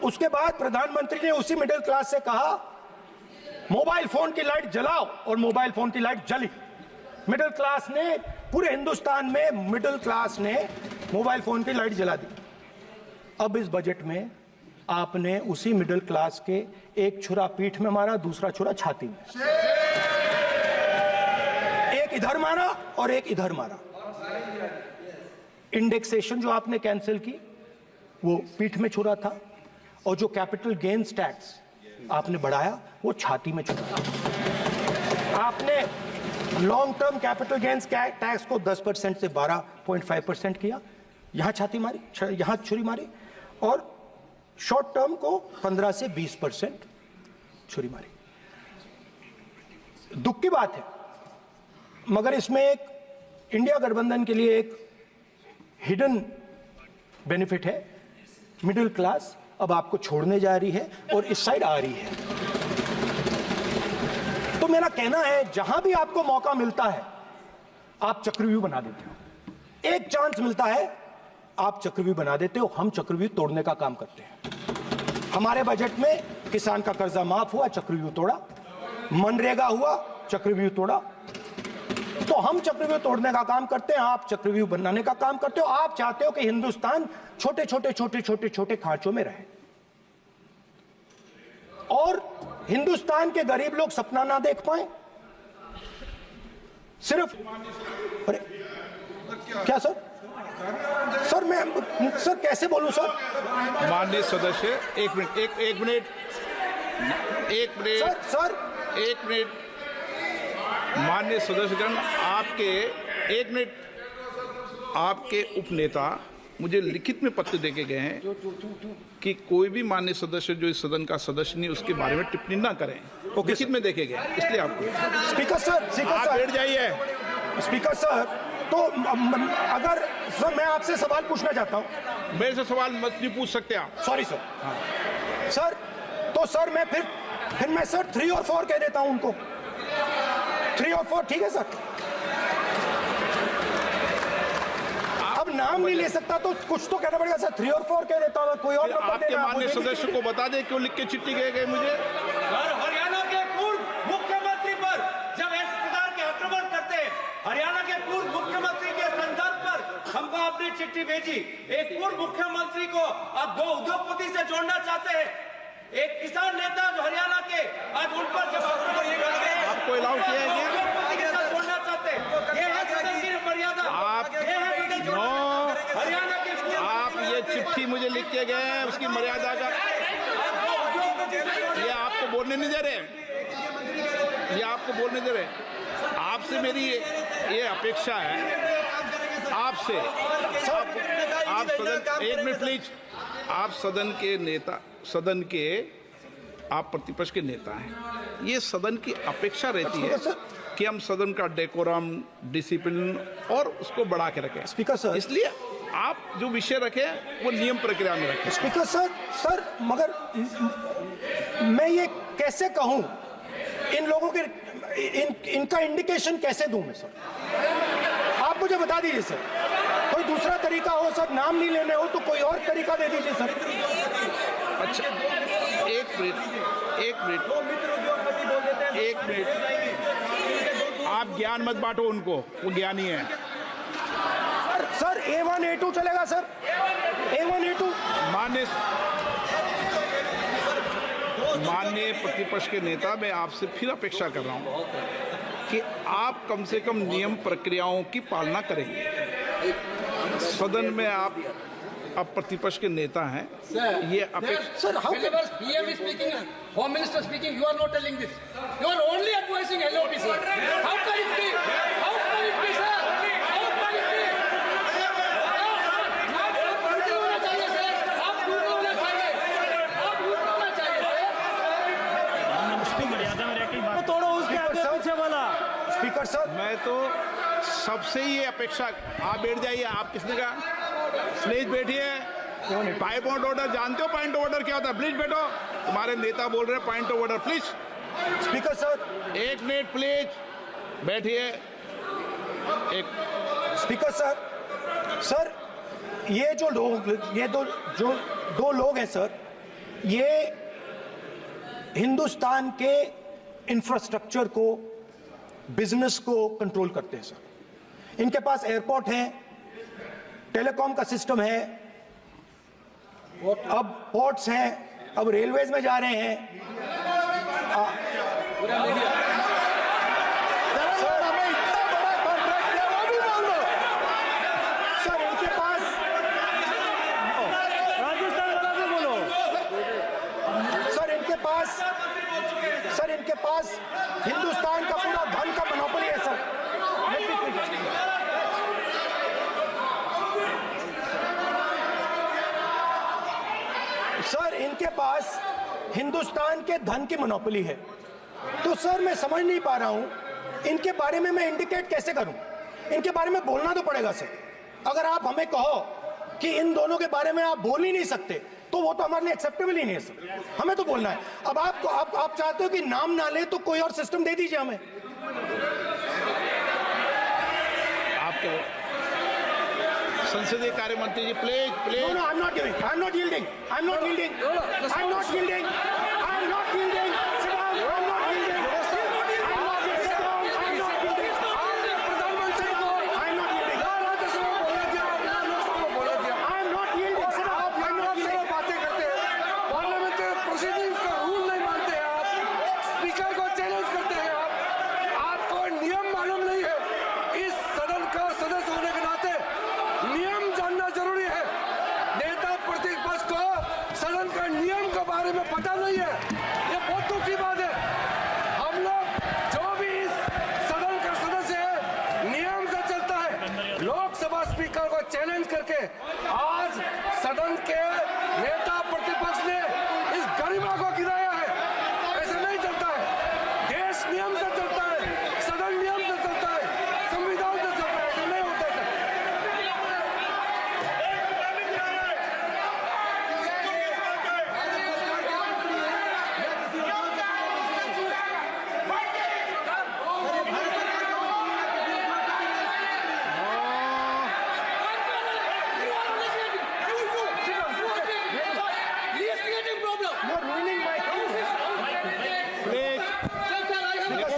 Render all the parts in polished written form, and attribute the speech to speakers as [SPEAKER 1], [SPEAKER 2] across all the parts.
[SPEAKER 1] उसके बाद प्रधानमंत्री ने उसी मिडिल क्लास से कहा मोबाइल फोन की लाइट जलाओ, और मोबाइल फोन की लाइट जली। मिडिल क्लास ने, पूरे हिंदुस्तान में मिडिल क्लास ने मोबाइल फोन की लाइट जला दी। अब इस बजट में आपने उसी मिडिल क्लास के एक छुरा पीठ में मारा, दूसरा छुरा छाती में, एक इधर मारा और एक इधर मारा। इंडेक्सेशन जो आपने कैंसिल की वो पीठ में छुरा था, और जो कैपिटल गेन्स टैक्स आपने बढ़ाया वो छाती में छुरा था। आपने long term capital gains tax को 10% से 12.5% किया, यहां छाती मारी, यहां छुरी मारी, और शॉर्ट टर्म को 15 से 20% छुरी मारी। दुख की बात है, मगर इसमें एक इंडिया गठबंधन के लिए एक हिडन बेनिफिट है। मिडिल क्लास अब आपको छोड़ने जा रही है और इस साइड आ रही है। तो मेरा कहना है, जहां भी आपको मौका मिलता है आप चक्रव्यूह बना देते हो। एक चांस मिलता है आप चक्रव्यूह बना देते हो। हम चक्रव्यूह तोड़ने का काम करते हैं। हमारे बजट में किसान का कर्जा माफ हुआ, चक्रव्यूह तोड़ा। मनरेगा हुआ, चक्रव्यूह तोड़ा। तो हम चक्रव्यूह तोड़ने का काम करते हैं, आप चक्रव्यूह बनाने का काम करते हो। आप चाहते हो कि हिंदुस्तान छोटे छोटे छोटे छोटे छोटे खांचों में रहे, और हिंदुस्तान के गरीब लोग सपना ना देख पाए। सिर्फ अरे क्या सर? सर मैं सर कैसे बोलूं सर?
[SPEAKER 2] माननीय सदस्य, एक मिनट माननीय सदस्यगण, आपके उपनेता मुझे लिखित में पत्र देके गए हैं कि कोई भी माननीय सदस्य जो इस सदन का सदस्य नहीं उसके बारे में टिप्पणी ना करें। लिखित में देखे गए, इसलिए आपको
[SPEAKER 1] स्पीकर सर
[SPEAKER 2] आप बैठ जाइए।
[SPEAKER 1] स्पीकर सर, तो अगर सर मैं आपसे सवाल पूछना चाहता हूं।
[SPEAKER 2] मेरे से सवाल मत नहीं पूछ सकते आप।
[SPEAKER 1] Sorry sir. हाँ। सर तो सर मैं फिर मैं सर 3 और 4 कह देता हूं उनको। 3 और 4 ठीक है सर? अब नाम नहीं ले सकता तो कुछ तो कहना पड़ेगा सर। 3 और 4 कह देता हूं, कोई और नंबर
[SPEAKER 2] आपके
[SPEAKER 1] देना।
[SPEAKER 2] माननीय सदस्य को बता दें क्यों लिख के चिट्ठी गए मुझे।
[SPEAKER 3] हरियाणा के पूर्व मुख्यमंत्री पर जब इस प्रकार के आक्रमण करते हैं, हरियाणा के पूर्व मुख्यमंत्री के संदर्भ पर हमको आपने चिट्ठी भेजी। एक पूर्व मुख्यमंत्री को आप 2 उद्योगपति से जोड़ना चाहते हैं, एक किसान नेता जो हरियाणा के, आज उन पर जब
[SPEAKER 2] आपको अलाउ किया है
[SPEAKER 3] उद्योगपति के साथ जोड़ना चाहते हैं। ये है सदन की मर्यादा। हरियाणा के
[SPEAKER 2] आप ये चिट्ठी मुझे लिख के गए हैं, उसकी मर्यादा का ये आपको बोलने नहीं दे रहे, ये आपको बोलने दे रहे। आपसे मेरी ये अपेक्षा है, आपसे आप सदन, एक मिनट प्लीज, आप सदन के नेता, सदन के आप प्रतिपक्ष के नेता हैं। ये सदन की अपेक्षा रहती है कि हम सदन का डेकोरम, डिसिप्लिन और उसको बढ़ा के रखें।
[SPEAKER 1] स्पीकर सर,
[SPEAKER 2] इसलिए आप जो विषय रखें वो नियम प्रक्रिया में रखें।
[SPEAKER 1] स्पीकर सर मगर मैं ये कैसे कहूं, इन लोगों के इनका इंडिकेशन कैसे दूं मैं सर? आप मुझे बता दीजिए सर, कोई दूसरा तरीका हो सर, नाम नहीं लेने हो तो कोई और तरीका दे दीजिए सर।
[SPEAKER 2] अच्छा एक मिनट आप ज्ञान मत बांटो उनको, वो ज्ञानी है।
[SPEAKER 1] सर A1 A2 चलेगा सर? A1 A2
[SPEAKER 2] माननीय प्रतिपक्ष के नेता, मैं आपसे फिर अपेक्षा कर रहा हूं कि आप कम से कम नियम प्रक्रियाओं की पालना करेंगे। सदन में आप अब प्रतिपक्ष के नेता हैं, ये अपेक्षा।
[SPEAKER 1] Sir
[SPEAKER 4] PM is speaking, Home Minister speaking, you are not telling this. You are only advising LOP, sir. How can it be? How can it be, sir? How can it be? आप झूठ होना चाहिए sir, आप झूठ होना चाहिए, आप झूठ होना चाहिए।
[SPEAKER 5] मर्यादा में रहकर बात तोड़ो, उसके आगे पीछे वाला।
[SPEAKER 1] स्पीकर सर,
[SPEAKER 2] मैं तो सबसे ये अपेक्षा, आप बैठ जाइए। आप किसने कहा? प्लीज बैठिए। पॉइंट ऑफ ऑर्डर जानते हो? पॉइंट ऑफ ऑर्डर क्या होता है? प्लीज बैठो। तुम्हारे नेता बोल रहे हैं point of order, please.
[SPEAKER 1] Speaker sir,
[SPEAKER 2] 1 minute please बैठिए। एक
[SPEAKER 1] स्पीकर सर, ये जो लोग, ये दो लोग हैं सर, ये हिंदुस्तान के इंफ्रास्ट्रक्चर को, बिजनेस को कंट्रोल करते हैं सर। इनके पास एयरपोर्ट है, टेलीकॉम का सिस्टम है, अब पोर्ट्स हैं, अब रेलवेज में जा रहे हैं। सर इनके पास
[SPEAKER 5] राजस्थान वाला से बोलो।
[SPEAKER 1] सर इनके पास हिंदुस्तान का पूरा धन का मोनोपोली है सर। सर इनके पास हिंदुस्तान के धन की मोनोपोली है। तो सर मैं समझ नहीं पा रहा हूं इनके बारे में मैं इंडिकेट कैसे करूं। इनके बारे में बोलना तो पड़ेगा सर। अगर आप हमें कहो कि इन दोनों के बारे में आप बोल ही नहीं सकते तो वो तो हमारे लिए एक्सेप्टेबल ही नहीं है सर। हमें तो बोलना है। अब आप चाहते हो कि नाम ना ले तो कोई और सिस्टम दे दीजिए हमें।
[SPEAKER 2] आपको संसदीय कार्य मंत्री जी please please.
[SPEAKER 1] No, I'm not giving. I'm not yielding. I'm not yielding. I'm not yielding. I'm not yielding. Sit down. I'm not yielding. I'm not yielding. Sit down. I'm not yielding.
[SPEAKER 4] प्रधानमंत्री को
[SPEAKER 1] I'm not yielding.
[SPEAKER 4] Rajya Sabha बोला दिया, लोकसभा बोला दिया।
[SPEAKER 1] I'm not yielding. Sit down. I'm not
[SPEAKER 4] आप
[SPEAKER 1] yielding.
[SPEAKER 4] बातें करते हैं, पार्लियामेंट्री प्रोसीडिंग्स का रूल नहीं मानते हैं आप, स्पीकर को चैलेंज करते हैं आप, आपको नियम मालूम नहीं है। इस सदन का सदस्य होने के नाते नियम जानना जरूरी है। नेता प्रतिपक्ष को सदन का नियम के बारे में पता नहीं है, ये बहुत दुख की बात है। हम लोग जो भी इस सदन का सदस्य है नियम से चलता है। लोकसभा स्पीकर को चैलेंज करके आज सदन के नेता प्रतिपक्ष ने इस गरिमा को गिराया है। ऐसा नहीं चलता है। देश नियम से चलता है, सदन नियम से चलता है, संविधान से चलता है। ऐसा नहीं होता है।
[SPEAKER 1] You're ruining my case.
[SPEAKER 2] Please देखो,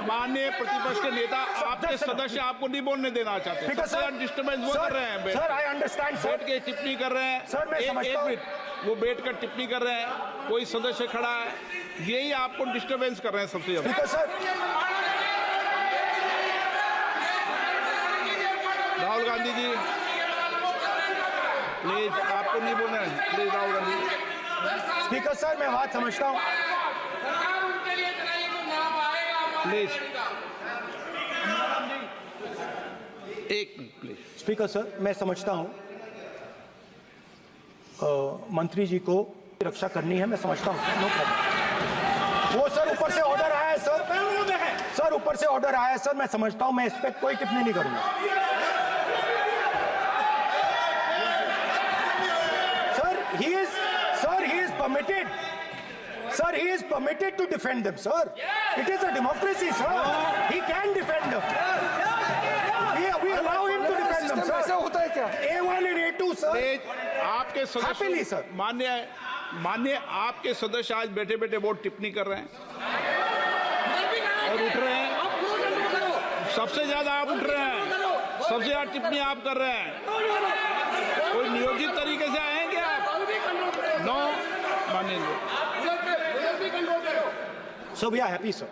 [SPEAKER 2] माननीय प्रतिपक्ष के नेता आपके सदस्य आपको नहीं बोलने देना चाहते।
[SPEAKER 1] Because
[SPEAKER 2] सबसे ज्यादा डिस्टर्बेंस वो कर रहे हैं।
[SPEAKER 1] Sir, I understand, sir.
[SPEAKER 2] बैठ के टिप्पणी कर रहे हैं।
[SPEAKER 1] सर, मैं
[SPEAKER 2] एक
[SPEAKER 1] समझता हूं।
[SPEAKER 2] मिनट, वो बैठकर टिप्पणी कर रहे हैं, कोई सदस्य खड़ा है, यही आपको डिस्टर्बेंस कर रहे हैं सबसे ज्यादा।
[SPEAKER 1] Because sir,
[SPEAKER 2] Rahul Gandhi ji please, आपको नहीं बोलना है। Please Rahul Gandhi.
[SPEAKER 1] Speaker sir मैं बात समझता हूँ।
[SPEAKER 2] प्लीज एक मिनट प्लीज।
[SPEAKER 1] स्पीकर सर मैं समझता हूँ मंत्री जी को रक्षा करनी है, मैं समझता हूँ। No problem. वो सर ऊपर से ऑर्डर आया है सर। सर ऊपर से ऑर्डर आया है सर, मैं समझता हूँ। मैं इस पर कोई टिप्पणी नहीं करूंगा। he is permitted. Sir, he is permitted to defend them, sir. It is a democracy, sir. He can defend them. We allow him to defend them,
[SPEAKER 4] ऐसा
[SPEAKER 1] sir.
[SPEAKER 4] होता है क्या?
[SPEAKER 1] A1 and A2, sir.
[SPEAKER 2] आपके
[SPEAKER 1] Happily,
[SPEAKER 2] सदस्य
[SPEAKER 1] sir.
[SPEAKER 2] मान्य आपके सदस्य आज बैठे बैठे बहुत टिप्पणी कर रहे हैं और उठ रहे हैं। सबसे ज्यादा आप उठ रहे हैं, सबसे ज्यादा टिप्पणी आप कर रहे हैं। कोई नियोजित तरीके से आए हैं क्या आप? नो मानिए।
[SPEAKER 1] So we are happy, sir.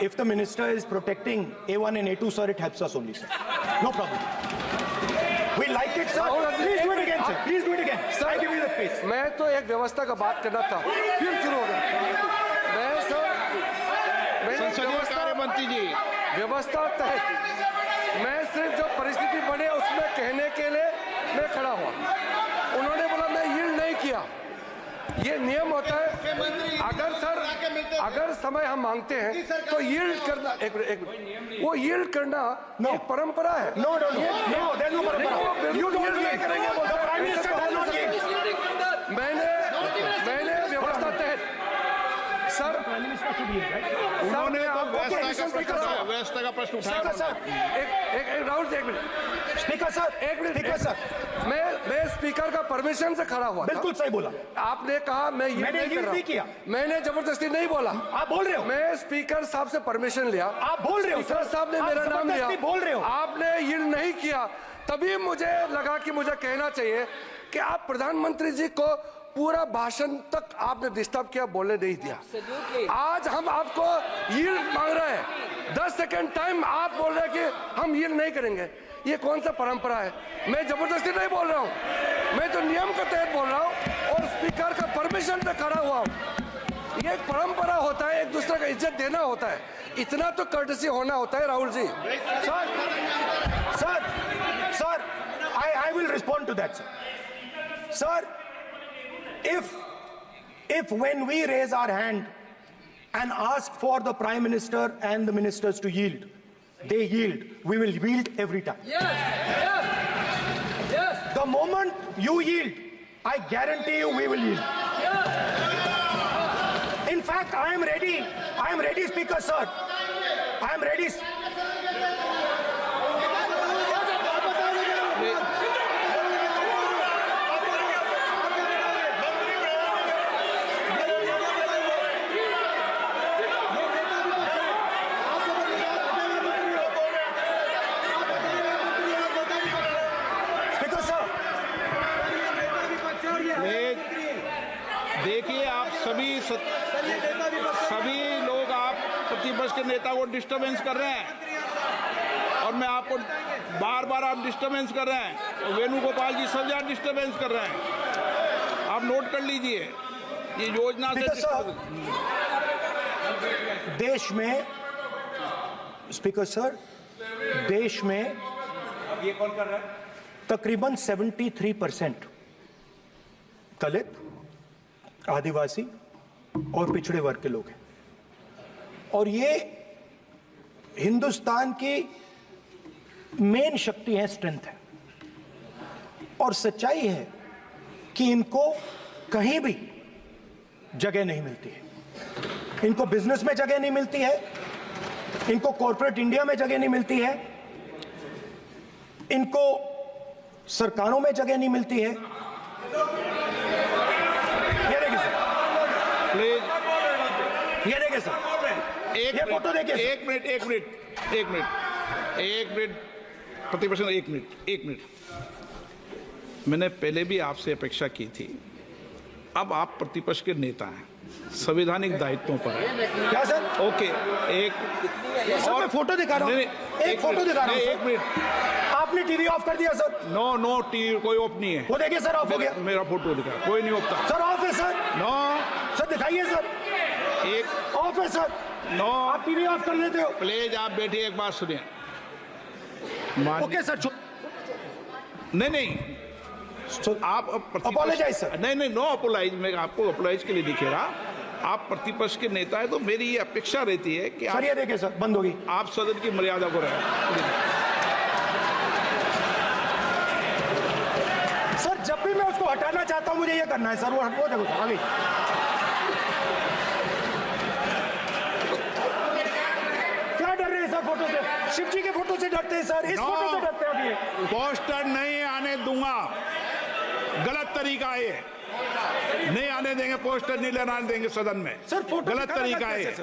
[SPEAKER 1] If the minister is protecting A1 and A2, sir, it helps us only, sir. No problem. We like it, sir. Please do it again, sir. Please do it again. Sir, I give you the space.
[SPEAKER 4] मैं तो एक व्यवस्था का बात करना था, फिर शुरू हो गया। मैं सर,
[SPEAKER 2] संसदीय कार्य मंत्री जी,
[SPEAKER 4] व्यवस्था तहत मैं सिर्फ जो परिस्थिति बने उसमें कहने के लिए मैं खड़ा हुआ। उन्होंने बोला मैं यील्ड नहीं किया। ये नियम होता है। अगर समय हम मांगते हैं तो यील्ड करना, वो यील्ड करना एक परंपरा है।
[SPEAKER 1] No, there's no parampara. You don't
[SPEAKER 4] नहीं
[SPEAKER 1] yield.
[SPEAKER 4] करेंगे
[SPEAKER 1] The Prime Minister does not yield.
[SPEAKER 4] मैंने व्यवस्था तहत सर
[SPEAKER 2] उन्होंने व्यवस्था का प्रश्न उठाया।
[SPEAKER 1] सर
[SPEAKER 4] एक राहुल जी, एक मिनट
[SPEAKER 1] स्पीकर सर,
[SPEAKER 4] एक मिनट
[SPEAKER 1] स्पीकर सर,
[SPEAKER 4] मैं स्पीकर का परमिशन से खड़ा हुआ था।
[SPEAKER 1] बिल्कुल सही बोला
[SPEAKER 4] आपने कहा मैं ये
[SPEAKER 1] मैंने
[SPEAKER 4] नहीं कर रहा
[SPEAKER 1] नहीं किया।
[SPEAKER 4] मैंने जबरदस्ती नहीं बोला।
[SPEAKER 1] आप बोल रहे हो,
[SPEAKER 4] मैं स्पीकर साहब से परमिशन लिया।
[SPEAKER 1] आप बोल रहे हो
[SPEAKER 4] स्पीकर साहब ने
[SPEAKER 1] आप
[SPEAKER 4] मेरा नाम लिया।
[SPEAKER 1] जबरदस्ती बोल रहे हो।
[SPEAKER 4] आपने ये नहीं किया, तभी मुझे लगा कि मुझे कहना चाहिए कि आप प्रधानमंत्री जी को पूरा भाषण तक आपने डिस्टर्ब किया, बोलने नहीं दिया। आज हम आपको यील्ड मांग रहे हैं, 10 सेकंड टाइम आप बोल रहे हैं कि हम यील्ड नहीं करेंगे। ये कौन सा परंपरा है? मैं जबरदस्ती नहीं बोल रहा हूँ, मैं तो नियम के तहत बोल रहा हूँ और स्पीकर का परमिशन पे खड़ा हुआ हूँ। ये एक परंपरा होता है, एक दूसरे का इज्जत देना होता है, इतना तो कर्टसी होना होता है। Rahul ji,
[SPEAKER 1] sir, I will respond to that, sir. Sir, if when we raise our hand and ask for the Prime Minister and the ministers to yield, they yield, we will yield every time. Yes. The moment you yield, I guarantee you we will yield. In fact, I am ready, Speaker, sir. I am ready.
[SPEAKER 2] देखिए, आप सभी लोग आप प्रतिपक्ष के नेता को disturbance कर रहे हैं और मैं आपको बार आप डिस्टर्बेंस कर रहे हैं और वेणुगोपाल जी सब जगह डिस्टर्बेंस कर रहे हैं। आप नोट कर लीजिए, ये योजना से
[SPEAKER 1] देश में, स्पीकर सर, देश में
[SPEAKER 3] ये कौन कर रहा है?
[SPEAKER 1] तकरीबन 73% दलित, आदिवासी और पिछड़े वर्ग के लोग हैं और ये हिंदुस्तान की मेन शक्ति है, स्ट्रेंथ है। और सच्चाई है कि इनको कहीं भी जगह नहीं मिलती है। इनको बिजनेस में जगह नहीं मिलती है, इनको कॉर्पोरेट इंडिया में जगह नहीं मिलती है, इनको सरकारों में जगह नहीं मिलती है। ये देखिए सर, ये फोटो देखिए।
[SPEAKER 2] एक मिनट प्रतिपक्ष, एक मिनट। मैंने पहले भी आपसे अपेक्षा की थी, अब आप प्रतिपक्ष के नेता हैं, संवैधानिक दायित्वों पर है।
[SPEAKER 1] क्या सर?
[SPEAKER 2] ओके,
[SPEAKER 1] सर, मैं फोटो दिखा रहा हूँ, एक फोटो दिखा रहा हूँ।
[SPEAKER 2] एक मिनट,
[SPEAKER 1] आपने टीवी ऑफ कर दिया सर?
[SPEAKER 2] नो टीवी कोई ऑफ नहीं है।
[SPEAKER 1] वो देखिए सर, ऑफ हो गया।
[SPEAKER 2] मेरा फोटो दिखा, कोई नहीं ऑफ था
[SPEAKER 1] सर। ऑफ है सर?
[SPEAKER 2] नो
[SPEAKER 1] सर, दिखाइए सर।
[SPEAKER 2] एक
[SPEAKER 1] ऑफ है सर।
[SPEAKER 2] नो,
[SPEAKER 1] आप टीवी ऑफ कर लेते हो?
[SPEAKER 2] प्लीज आप बैठिए, एक बात सुनिए।
[SPEAKER 1] Okay sir.
[SPEAKER 2] नहीं, आप
[SPEAKER 1] अपोलोजाइज सर।
[SPEAKER 2] नहीं, नो अपोलाइज। मैं आपको अपोलाइज के लिए दिखे रहा। आप प्रतिपक्ष के नेता है तो मेरी ये अपेक्षा रहती है कि
[SPEAKER 1] सर, ये देखिए सर, बंद होगी।
[SPEAKER 2] आप सदन की मर्यादा को रखें।
[SPEAKER 1] सर, जब भी मैं उसको हटाना चाहता हूं मुझे ये करना है सर। वो देखो सर, अभी क्या डर रहे हैं सर फोटो से? शिव जी के फोटो से डरते हैं सर, इस फोटो से डरते हैं। अभी
[SPEAKER 2] पोस्टर नहीं आने दूंगा, गलत तरीका है, नहीं आने देंगे, पोस्टर नहीं लेना देंगे सदन में
[SPEAKER 1] सर। फोटो
[SPEAKER 2] गलत तरीका है।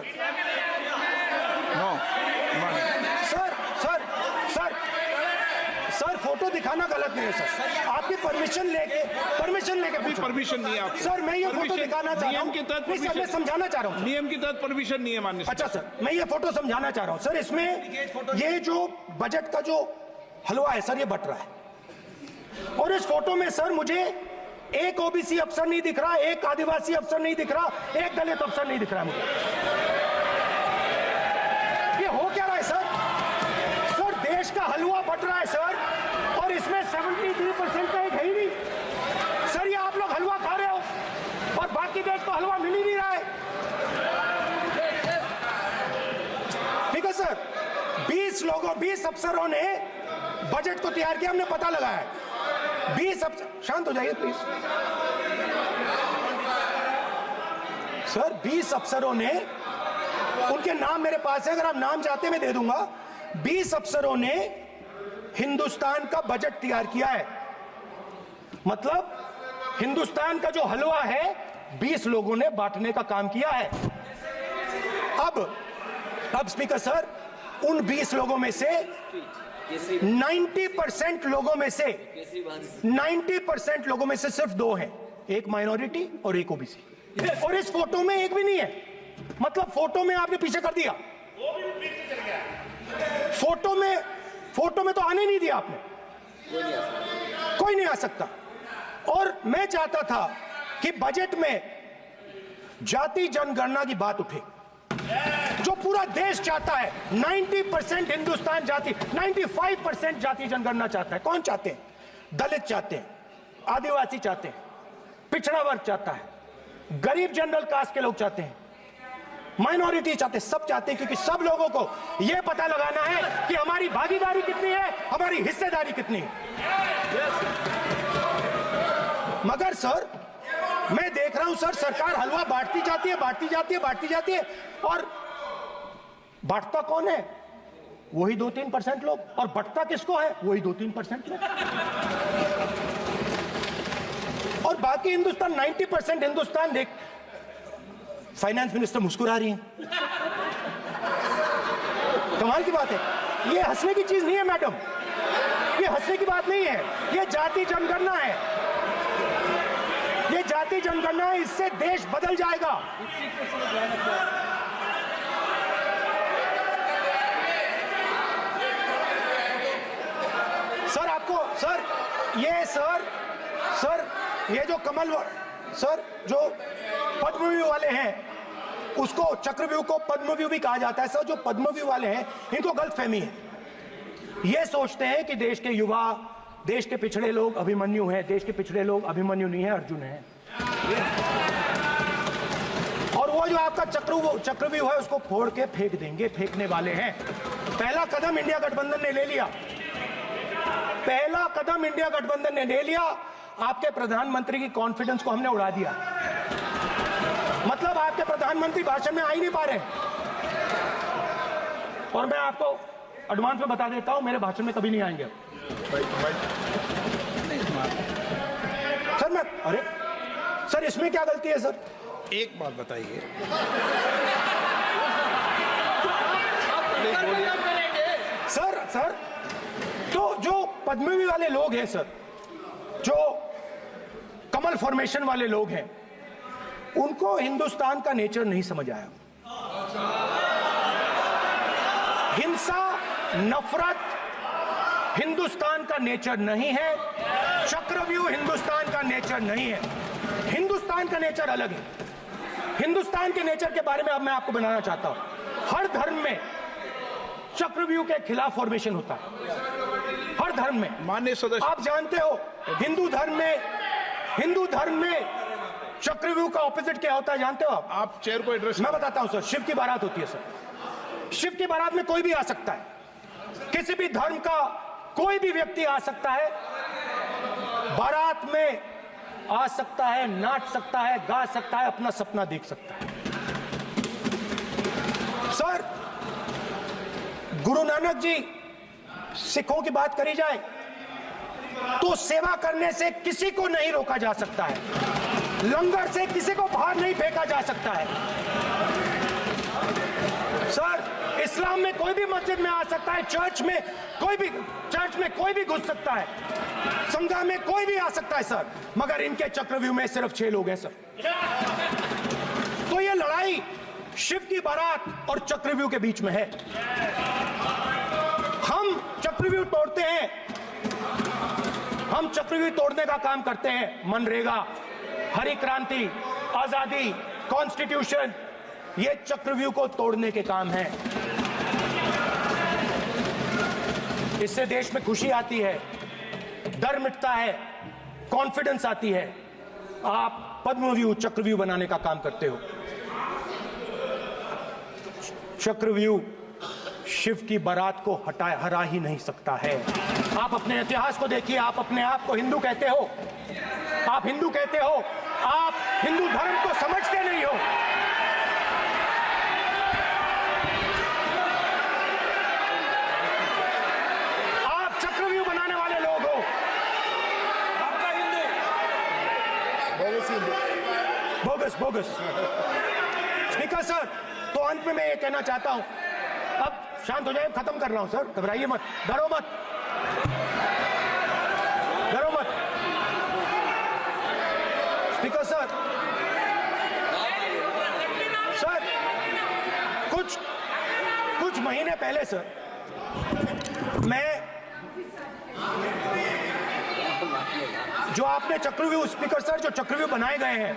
[SPEAKER 2] नो सर, फोटो दिखाना गलत नहीं है सर। आपकी परमिशन लेके परमिशन नहीं है आपको।
[SPEAKER 1] सर, मैं ये फोटो दिखाना चाह रहा हूं।
[SPEAKER 2] नियम के तहत
[SPEAKER 1] नहीं सर, मैं समझाना चाह रहा हूं।
[SPEAKER 2] नियम के तहत परमिशन नहीं है माननीय।
[SPEAKER 1] अच्छा सर, मैं ये फोटो समझाना चाह रहा हूं सर। इसमें ये जो बजट का जो हलवा है सर, ये बट रहा है और इस फोटो में सर मुझे एक ओबीसी अफसर नहीं दिख रहा, एक आदिवासी अफसर नहीं दिख रहा, एक दलित अफसर नहीं दिख रहा मुझे। ये हो क्या रहा है सर? सर, देश का हलवा बट रहा है सर और इसमें 73% का एक है ही नहीं सर। ये आप लोग हलवा खा रहे हो और बाकी देश को हलवा मिल ही नहीं रहा है। ठीक है सर, 20 अफसरों ने बजट को तैयार किया, हमने पता लगाया है। 20 अफसर, शांत हो जाइए प्लीज सर 20 अफसरों ने, उनके नाम मेरे पास है, अगर आप नाम चाहते मैं दे दूंगा। 20 अफसरों ने हिंदुस्तान का बजट तैयार किया है। मतलब हिंदुस्तान का जो हलवा है 20 लोगों ने बांटने का काम किया है। अब स्पीकर सर, उन 20 लोगों में से 90% लोगों में से 90% लोगों में से सिर्फ 2 हैं, एक माइनॉरिटी और एक ओबीसी। और इस फोटो में एक भी नहीं है। मतलब फोटो में आपने पीछे कर दिया, फोटो में तो आने नहीं दिया आपने, कोई नहीं आ सकता। और मैं चाहता था कि बजट में जाति जनगणना की बात उठे, जो पूरा देश चाहता है। 90% हिंदुस्तान जाति, 95% जाति जनगणना चाहता है। कौन चाहते हैं? दलित चाहते हैं, आदिवासी चाहते हैं, पिछड़ा वर्ग चाहता है, गरीब जनरल कास्ट के लोग चाहते हैं, माइनॉरिटी चाहते हैं, सब चाहते हैं, क्योंकि सब लोगों को यह पता लगाना है कि हमारी भागीदारी कितनी है, हमारी हिस्सेदारी कितनी है। मगर सर मैं देख रहा हूं सर, सरकार हलवा बांटती जाती है, और बांटता कौन है? वही 2-3% लोग, और बंटता किसको है? वही 2-3% लोग। और बाकी हिंदुस्तान, 90% हिंदुस्तान देख। फाइनेंस मिनिस्टर मुस्कुरा रही हैं। कमाल की बात है। ये हंसने की चीज नहीं है मैडम, ये हंसने की बात नहीं है, ये जाति जनगणना है, ये जाति जनगणना है। इससे देश बदल जाएगा। सर आपको सर ये जो कमल सर जो पद्मव्यूह वाले हैं, उसको चक्रव्यूह को पद्मव्यूह भी कहा जाता है। सर जो पद्मव्यूह वाले हैं इनको गलतफहमी है। ये सोचते हैं कि देश के युवा, देश के पिछड़े लोग अभिमन्यु हैं। देश के पिछड़े लोग अभिमन्यु नहीं है, अर्जुन है। और वो जो आपका चक्रव्यूह है उसको फोड़ के फेंक देंगे, फेंकने वाले हैं। पहला कदम इंडिया गठबंधन ने ले लिया, आपके प्रधानमंत्री की कॉन्फिडेंस को हमने उड़ा दिया। मतलब आपके प्रधानमंत्री भाषण में आ ही नहीं पा रहे। और मैं आपको एडवांस में बता देता हूं, मेरे भाषण में कभी नहीं आएंगे। सर इसमें क्या गलती है? सर
[SPEAKER 2] एक बात बताइए।
[SPEAKER 1] सर तो जो पद्मव्यूह वाले लोग हैं सर, जो कमल फॉर्मेशन वाले लोग हैं, उनको हिंदुस्तान का नेचर नहीं समझ आया। हिंसा, नफरत हिंदुस्तान का नेचर नहीं है। चक्रव्यूह हिंदुस्तान का नेचर नहीं है। हिंदुस्तान का नेचर अलग है। हिंदुस्तान के नेचर के बारे में अब मैं आपको बनाना चाहता हूं। हर धर्म में चक्रव्यूह के खिलाफ फॉर्मेशन होता है, हर धर्म में।
[SPEAKER 2] माननीय सदस्य,
[SPEAKER 1] आप जानते हो हिंदू धर्म में चक्रव्यूह का ऑपोजिट क्या होता है, जानते हो आप
[SPEAKER 2] चेयर को एड्रेस।
[SPEAKER 1] मैं बताता हूं सर। शिव की बारात होती है सर। शिव की बारात में कोई भी आ सकता है, किसी भी धर्म का कोई भी व्यक्ति आ सकता है, बारात में आ सकता है, नाच सकता है, गा सकता है, अपना सपना देख सकता है। सर गुरु नानक जी, सिखों की बात करी जाए तो सेवा करने से किसी को नहीं रोका जा सकता है, लंगर से किसी को बाहर नहीं फेंका जा सकता है। सर इस्लाम में कोई भी मस्जिद में आ सकता है, चर्च में कोई भी घुस सकता है, संघा में कोई भी आ सकता है सर, मगर इनके चक्रव्यूह में सिर्फ 6 लोग हैं सर। तो ये लड़ाई शिव की बारात और चक्रव्यूह के बीच में है। हम चक्रव्यूह तोड़ते हैं, हम चक्रव्यूह तोड़ने का काम करते हैं। मनरेगा, हरी क्रांति, आजादी, कॉन्स्टिट्यूशन, ये चक्रव्यूह को तोड़ने के काम है। इससे देश में खुशी आती है, डर मिटता है, कॉन्फिडेंस आती है। आप पद्मव्यूह चक्रव्यूह बनाने का काम करते हो। चक्रव्यूह शिव की बारात को हरा ही नहीं सकता है। आप अपने इतिहास को देखिए, आप अपने आप को हिंदू कहते हो, आप हिंदू कहते हो, आप हिंदू धर्म को समझते नहीं हो। Bogus bogus. स्पीकर सर, तो अंत में मैं ये कहना चाहता हूं, अब शांत हो जाए, खत्म कर रहा हूं सर, घबराइए मत, डरो मत, डरो मत। स्पीकर सर, सर कुछ महीने पहले सर, मैं जो आपने चक्रव्यूह, स्पीकर सर, जो चक्रव्यूह बनाए गए हैं,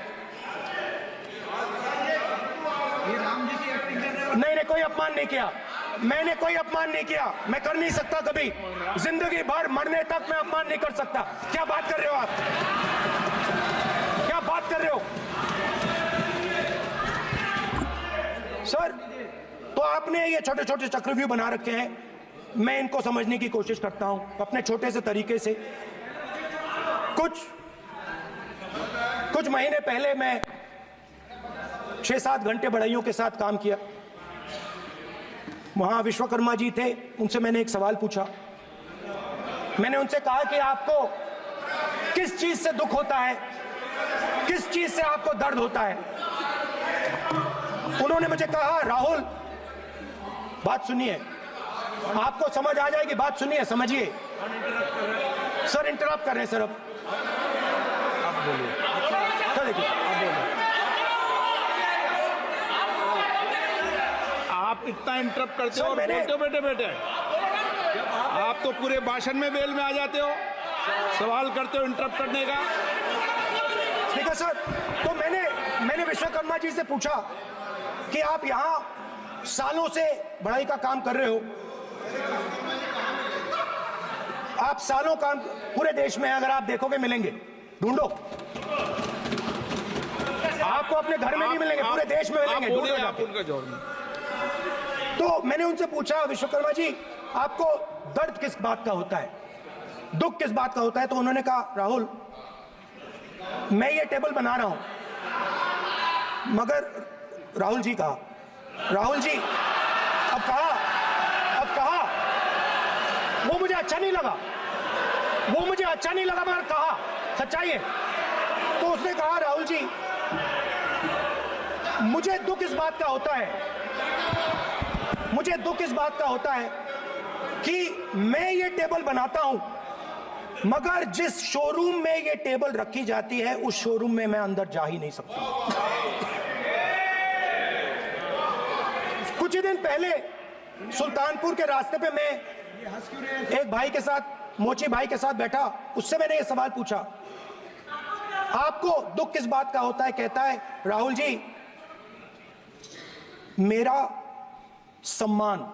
[SPEAKER 1] नहीं, कोई अपमान नहीं किया, मैंने कोई अपमान नहीं किया, मैं कर नहीं सकता कभी, जिंदगी भर मरने तक मैं अपमान नहीं कर सकता। क्या बात कर रहे हो आप, क्या बात कर रहे हो सर? तो आपने ये छोटे छोटे चक्रव्यूह बना रखे हैं, मैं इनको समझने की कोशिश करता हूं अपने छोटे से तरीके से। कुछ महीने पहले मैं 6-7 घंटे बढ़इयों के साथ काम किया, वहां विश्वकर्मा जी थे, उनसे मैंने एक सवाल पूछा। मैंने उनसे कहा कि आपको किस चीज से दुख होता है, किस चीज से आपको दर्द होता है? उन्होंने मुझे कहा, राहुल बात सुनिए, आपको समझ आ जाएगी, बात सुनिए, समझिए। सर इंटरप्ट कर रहे हैं सर, अब बोलिए सर, देखिए
[SPEAKER 2] आप इतना इंटरप्ट करते हो और बोलते हो बेटे, आप तो पूरे भाषण में बेल में आ जाते हो, सवाल करते हो इंटरप्ट करने का।
[SPEAKER 1] स्पीकर सर, तो मैंने विश्वकर्मा जी से पूछा कि आप यहां सालों से बढ़ाई का काम कर रहे हो, आप सालों काम पूरे देश में, अगर आप देखोगे मिलेंगे, ढूंढो, आपको अपने घर में नहीं मिलेंगे, पूरे देश में मिलेंगे, ढूंढो जाके। तो मैंने उनसे पूछा, विश्वकर्मा जी आपको दर्द किस बात का होता है, दुख किस बात का होता है? तो उन्होंने कहा, राहुल मैं ये टेबल बना रहा हूं, मगर राहुल जी कहा, राहुल जी अब कहा वो मुझे अच्छा नहीं लगा, मगर कहा सच्चाई है। तो उसने कहा, राहुल जी मुझे दुख इस बात का होता है कि मैं ये टेबल बनाता हूं, मगर जिस शोरूम में ये टेबल रखी जाती है उस शोरूम में मैं अंदर जा ही नहीं सकता। कुछ ही दिन पहले सुल्तानपुर के रास्ते पे मैं एक भाई के साथ, मोची भाई के साथ बैठा, उससे मैंने ये सवाल पूछा, आपको दुख किस बात का होता है? कहता है, राहुल जी मेरा सम्मान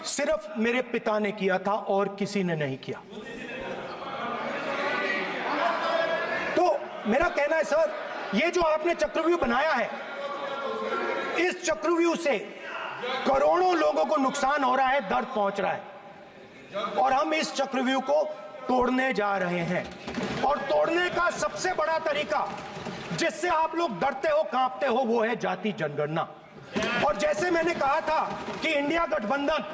[SPEAKER 1] सिर्फ मेरे पिता ने किया था और किसी ने नहीं किया। तो मेरा कहना है सर, ये जो आपने चक्रव्यूह बनाया है, इस चक्रव्यूह से करोड़ों लोगों को नुकसान हो रहा है, दर्द पहुंच रहा है, और हम इस चक्रव्यूह को तोड़ने जा रहे हैं। और तोड़ने का सबसे बड़ा तरीका, जिससे आप लोग डरते हो, कांपते हो, वो है जाति जनगणना। और जैसे मैंने कहा था कि इंडिया गठबंधन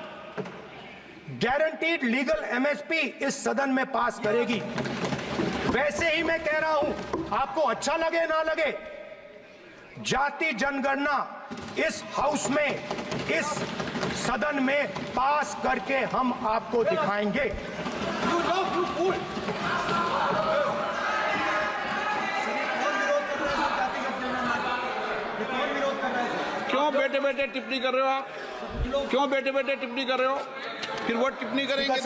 [SPEAKER 1] गारंटीड लीगल एमएसपी इस सदन में पास करेगी, वैसे ही मैं कह रहा हूं, आपको अच्छा लगे ना लगे, जाति जनगणना इस हाउस में, इस सदन में पास करके हम आपको दिखाएंगे।
[SPEAKER 2] क्यों बेटे बेटे टिप्पणी कर रहे हो आप? क्यों बेटे बेटे टिप्पणी कर रहे हो? फिर वो टिप्पणी करेंगे।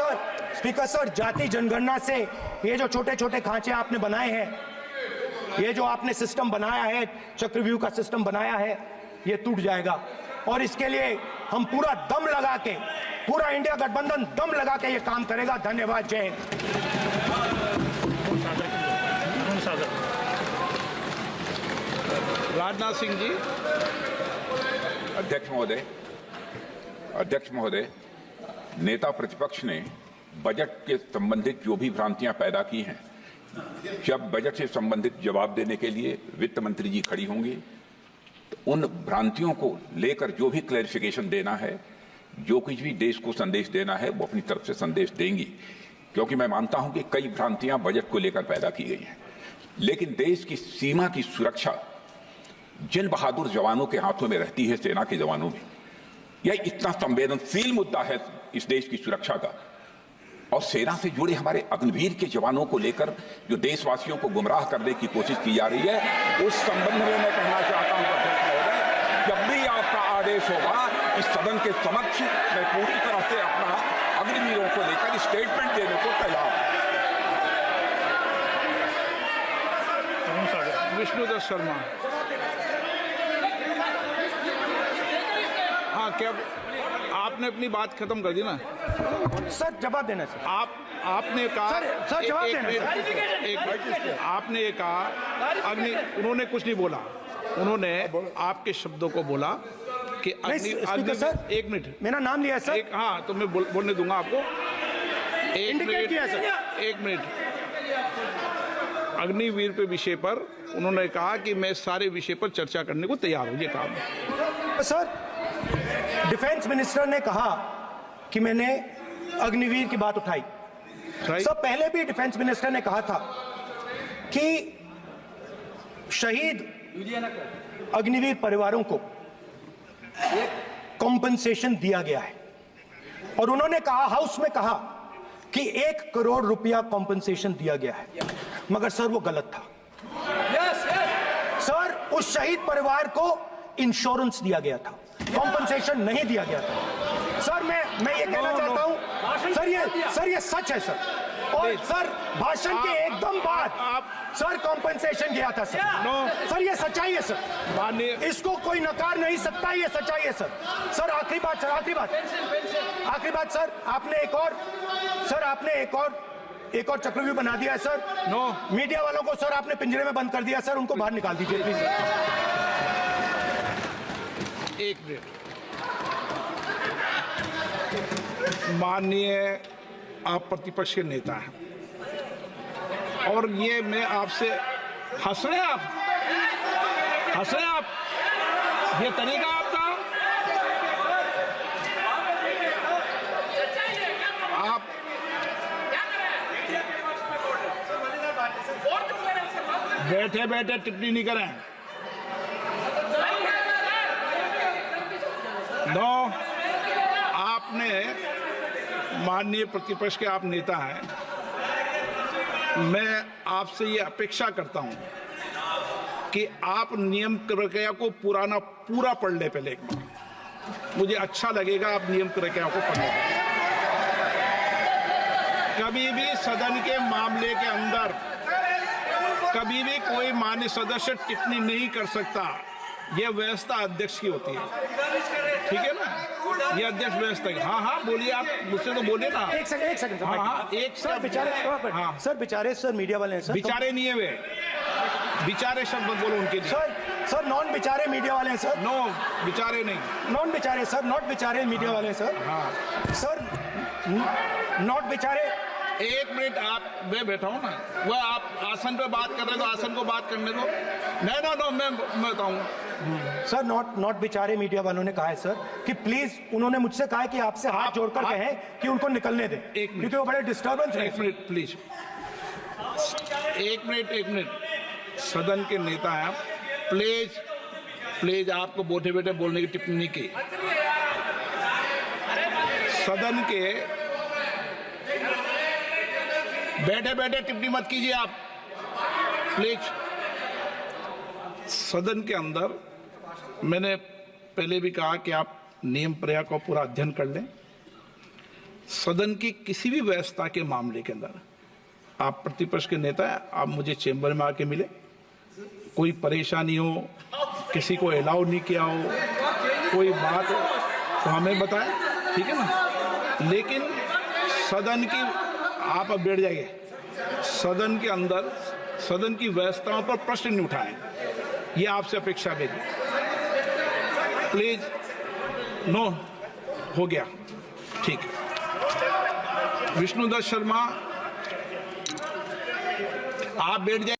[SPEAKER 1] स्पीकर सर, जाति जनगणना से ये जो छोटे छोटे खांचे आपने बनाए हैं, ये जो आपने सिस्टम बनाया है, चक्रव्यूह का सिस्टम बनाया है, ये टूट जाएगा। और इसके लिए हम पूरा दम लगा के, पूरा इंडिया गठबंधन दम लगा के ये काम करेगा। धन्यवाद, जय हिंद।
[SPEAKER 2] राजनाथ सिंह जी।
[SPEAKER 6] अध्यक्ष महोदय, नेता प्रतिपक्ष ने बजट के संबंधित जो भी भ्रांतियां पैदा की हैं, जब बजट से संबंधित जवाब देने के लिए वित्त मंत्री जी खड़ी होंगी तो उन भ्रांतियों को लेकर जो भी क्लैरिफिकेशन देना है, जो कुछ भी देश को संदेश देना है, वो अपनी तरफ से संदेश देंगी। क्योंकि मैं मानता हूं कि कई भ्रांतियां बजट को लेकर पैदा की गई हैं, लेकिन देश की सीमा की सुरक्षा जिन बहादुर जवानों के हाथों में रहती है, सेना के जवानों में, यह इतना संवेदनशील मुद्दा है इस देश की सुरक्षा का, और सेना से जुड़े हमारे अग्निवीर के जवानों को लेकर जो देशवासियों को गुमराह करने की कोशिश की जा रही है, उस संबंध में मैं कहना चाहता हूं अध्यक्ष महोदय, जब भी आपका आदेश होगा इस सदन के समक्ष मैं पूरी तरह से अपना अग्निवीरों को लेकर स्टेटमेंट देने को तैयार हूं।
[SPEAKER 2] विष्णुदत्त शर्मा। हाँ, क्या आपने अपनी बात खत्म कर दी ना?
[SPEAKER 1] सर जवाब देना सर।
[SPEAKER 2] आपने कहा
[SPEAKER 1] सर जवाब देना
[SPEAKER 2] आपने कहा उन्होंने कुछ नहीं बोला, उन्होंने आपके शब्दों को बोला कि
[SPEAKER 1] सर
[SPEAKER 2] एक मिनट,
[SPEAKER 1] मेरा नाम लिया है सर।
[SPEAKER 2] हाँ, तो मैं बोलने दूंगा आपको।
[SPEAKER 1] इंडिकेट किया सर।
[SPEAKER 2] एक मिनट। अग्निवीर पे विषय पर उन्होंने कहा कि मैं सारे विषय पर चर्चा करने को तैयार हूं, ये कहा।
[SPEAKER 1] सर डिफेंस मिनिस्टर ने कहा कि मैंने अग्निवीर की बात उठाई। सर पहले भी डिफेंस मिनिस्टर ने कहा था कि शहीद अग्निवीर परिवारों को कॉम्पनसेशन दिया गया है, और उन्होंने कहा, हाउस में कहा कि 1 करोड़ रुपया कॉम्पनसेशन दिया गया है, मगर सर वो गलत था। सर उस शहीद परिवार को इंश्योरेंस दिया गया था, कॉम्पनसेशन नहीं दिया गया था। सर मैं ये कहना चाहता हूं सर, ये सच है सर। और सर भाषण के एकदम बाद सर कॉम्पनसेशन गया था सर। सर ये सच्चाई है सर, इसको कोई नकार नहीं सकता, ये सच्चाई है सर। सर आखिरी बात सर, आखिरी बात सर, आपने एक और चक्रव्यूह बना दिया है सर। मीडिया वालों को सर आपने पिंजरे में बंद कर दिया सर, उनको बाहर निकाल दीजिए प्लीज।
[SPEAKER 2] एक मिनट। माननीय आप प्रतिपक्ष के नेता हैं, और ये मैं आपसे हंस रहे हैं आप, ये तरीका आपका, आप बैठे बैठे टिप्पणी नहीं करें। आपने, माननीय प्रतिपक्ष के आप नेता हैं, मैं आपसे ये अपेक्षा करता हूं कि आप नियम प्रक्रिया को पूरा पढ़ ले पहले एक बार। मुझे अच्छा लगेगा आप नियम प्रक्रिया को पढ़ लें। कभी भी सदन के मामले के अंदर कभी भी कोई माननीय सदस्य टिप्पणी नहीं कर सकता, यह व्यवस्था अध्यक्ष की होती है, ठीक है ना? ये अध्यक्ष व्यवस्था है। हाँ बोलिए, आप मुझसे तो बोले ना।
[SPEAKER 1] एक सेकंड सर, बेचारे सर मीडिया वाले हैं सर।
[SPEAKER 2] बेचारे नहीं है वे, बेचारे शब्द बोलो उनके लिए।
[SPEAKER 1] सर नॉन बेचारे मीडिया वाले हैं सर।
[SPEAKER 2] नो बेचारे नहीं,
[SPEAKER 1] नॉन बेचारे सर, नॉट बेचारे मीडिया वाले हैं सर।
[SPEAKER 2] हाँ
[SPEAKER 1] सर नॉट बेचारे।
[SPEAKER 2] एक मिनट, आप, मैं बैठा हूँ ना, वह आप आसन पे बात कर रहे हो तो आसन को बात करने दो। नो मैं बताऊँ
[SPEAKER 1] सर, नॉट बेचारे मीडिया वालों ने कहा है सर कि प्लीज, उन्होंने मुझसे कहा है कि आपसे हाथ जोड़कर कहें कि उनको निकलने दें, क्योंकि वो बड़े डिस्टर्बेंस है।
[SPEAKER 2] एक मिनट प्लीज, एक मिनट। सदन के नेता हैं, प्लीज आपको बैठे बैठे बोलने की टिप्पणी की। सदन के बैठे बैठे टिप्पणी मत कीजिए आप, प्लीज। सदन के अंदर मैंने पहले भी कहा कि आप नियम प्रक्रिया का पूरा अध्ययन कर लें। सदन की किसी भी व्यवस्था के मामले के अंदर आप प्रतिपक्ष के नेता हैं, आप मुझे चेंबर में आके मिले, कोई परेशानी हो, किसी को अलाउ नहीं किया हो, कोई बात हो तो हमें बताएं, ठीक है ना? लेकिन सदन की, आप अब बैठ जाइए, सदन के अंदर सदन की व्यवस्थाओं पर प्रश्न नहीं उठाएं, ये आपसे अपेक्षा मेरी, प्लीज। नो हो गया, ठीक। विष्णुदत्त शर्मा, आप बैठ जाइए।